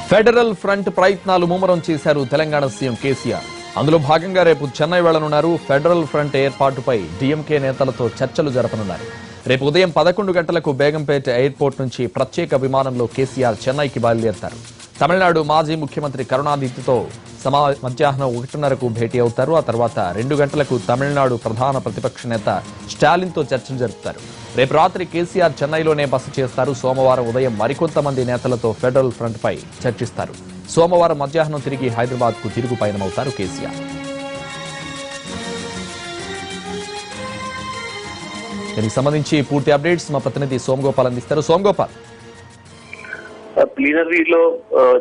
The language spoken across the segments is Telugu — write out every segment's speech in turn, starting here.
ఫెడరల్ ఫ్రంట్ ప్రయత్నాలు ముమ్మరం చేశారు తెలంగాణ సీఎం కేసీఆర్. అందులో భాగంగా రేపు చెన్నై వెళ్లనున్నారు. ఫెడరల్ ఫ్రంట్ ఏర్పాటుపై డీఎంకే నేతలతో చర్చలు జరపనున్నారు. రేపు ఉదయం 11 గంటలకు బేగంపేట ఎయిర్పోర్ట్ నుంచి ప్రత్యేక విమానంలో కేసీఆర్ చెన్నైకి బయలుదేరతారు. తమిళనాడు మాజీ ముఖ్యమంత్రి కరుణానిధితో మధ్యాహ్నం 1:30కు భేటీ అవుతారు. ఆ తర్వాత 2 గంటలకు తమిళనాడు ప్రధాన ప్రతిపక్ష నేత స్టాలిన్తో చర్చలు జరుపుతారు. రేపు రాత్రి కేసీఆర్ చెన్నైలోనే బస చేస్తారు. సోమవారం ఉదయం మరికొంతమంది నేతలతో ఫెడరల్ ఫ్రంట్ పై చర్చిస్తారు. సోమవారం మధ్యాహ్నం తిరిగి హైదరాబాద్ కు తిరుగు పయనమవుతారు కేసీఆర్. దీనికి సంబంధించి పూర్తి అప్డేట్స్ మా ప్రతినిధి సోమగోపాల్ అందిస్తారు. సోమగోపాల్, ప్లీనరీలో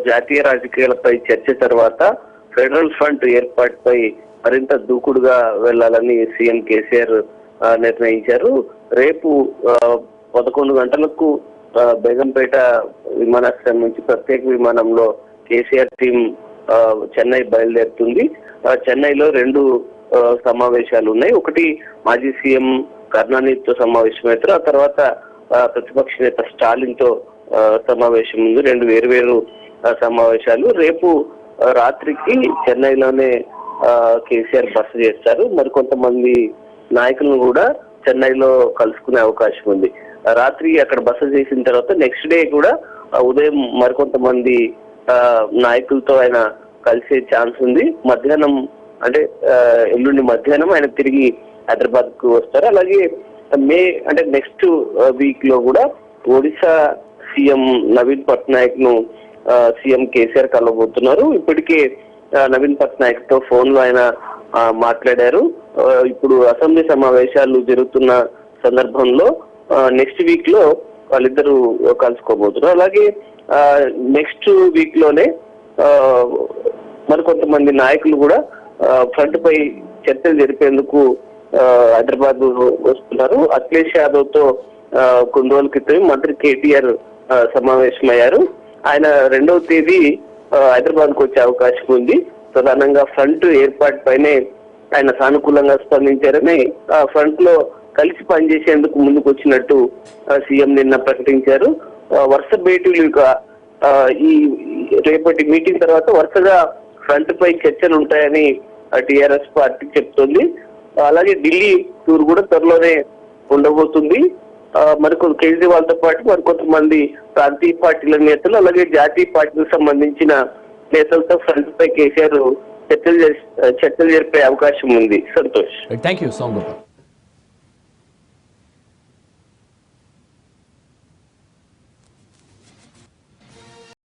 జాతీయ రాజకీయాలపై చర్చ తర్వాత ఫెడరల్ ఫ్రంట్ ఏర్పాటుపై మరింత దూకుడుగా వెళ్లాలని సీఎం కేసీఆర్ నిర్ణయించారు. రేపు 11 గంటలకు బేగంపేట విమానాశ్రయం నుంచి ప్రత్యేక విమానంలో కేసీఆర్ టీం చెన్నై బయలుదేరుతుంది. చెన్నైలో 2 సమావేశాలు ఉన్నాయి. ఒకటి మాజీ సీఎం కరుణానిధితో సమావేశమవుతారు. ఆ తర్వాత ప్రతిపక్ష నేత స్టాలిన్ తో సమావేశం ఉంది. 2 వేరు సమావేశాలు. రేపు రాత్రికి చెన్నైలోనే కేసీఆర్ బస చేస్తారు. మరికొంతమంది నాయకులను కూడా చెన్నైలో కలుసుకునే అవకాశం ఉంది. రాత్రి అక్కడ బస చేసిన తర్వాత నెక్స్ట్ డే కూడా ఉదయం మరికొంతమంది నాయకులతో ఆయన కలిసే ఛాన్స్ ఉంది. మధ్యాహ్నం అంటే ఎల్లుండి మధ్యాహ్నం ఆయన తిరిగి హైదరాబాద్ కు వస్తారు. అలాగే అంటే నెక్స్ట్ వీక్ లో కూడా ఒడిశా సీఎం నవీన్ పట్నాయక్ ను సీఎం కేసీఆర్ కలవబోతున్నారు. ఇప్పటికే నవీన్ పట్నాయక్ తో ఫోన్ లో ఆయన మాట్లాడారు. ఇప్పుడు అసెంబ్లీ సమావేశాలు జరుగుతున్న సందర్భంలో నెక్స్ట్ వీక్ లో వాళ్ళిద్దరూ కలుసుకోబోతున్నారు. అలాగే నెక్స్ట్ వీక్ లోనే మరికొంతమంది నాయకులు కూడా ఫ్రంట్ పై చర్చలు జరిపేందుకు హైదరాబాద్ వస్తున్నారు. అఖిలేష్ యాదవ్ తో కొన్ని రోజుల క్రితం మంత్రి కేటీఆర్ సమావేశమయ్యారు. ఆయన 2వ తేదీ హైదరాబాద్ కు వచ్చే అవకాశం ఉంది. ప్రధానంగా ఫ్రంట్ ఏర్పాటు పైనే ఆయన సానుకూలంగా స్పందించారని ఫ్రంట్ లో కలిసి పనిచేసేందుకు ముందుకు వచ్చినట్టు సీఎం నిన్న ప్రకటించారు. వరుస భేటీలు ఈ రేపటి మీటింగ్ తర్వాత వరుసగా ఫ్రంట్ పై చర్చలు ఉంటాయని టీఆర్ఎస్ పార్టీ చెప్తోంది. అలాగే ఢిల్లీ టూర్ కూడా త్వరలోనే ఉండబోతుంది. కేజ్రీవాల్ తో పాటు మరికొంతమంది ప్రాంతీయ పార్టీల నేతలు అలాగే జాతీయ పార్టీలకు సంబంధించిన నేతలతో ఫ్రంట్ పై కేసీఆర్ చర్చలు జరిపే అవకాశం ఉంది. సంతోష్. Thank you Somagopal.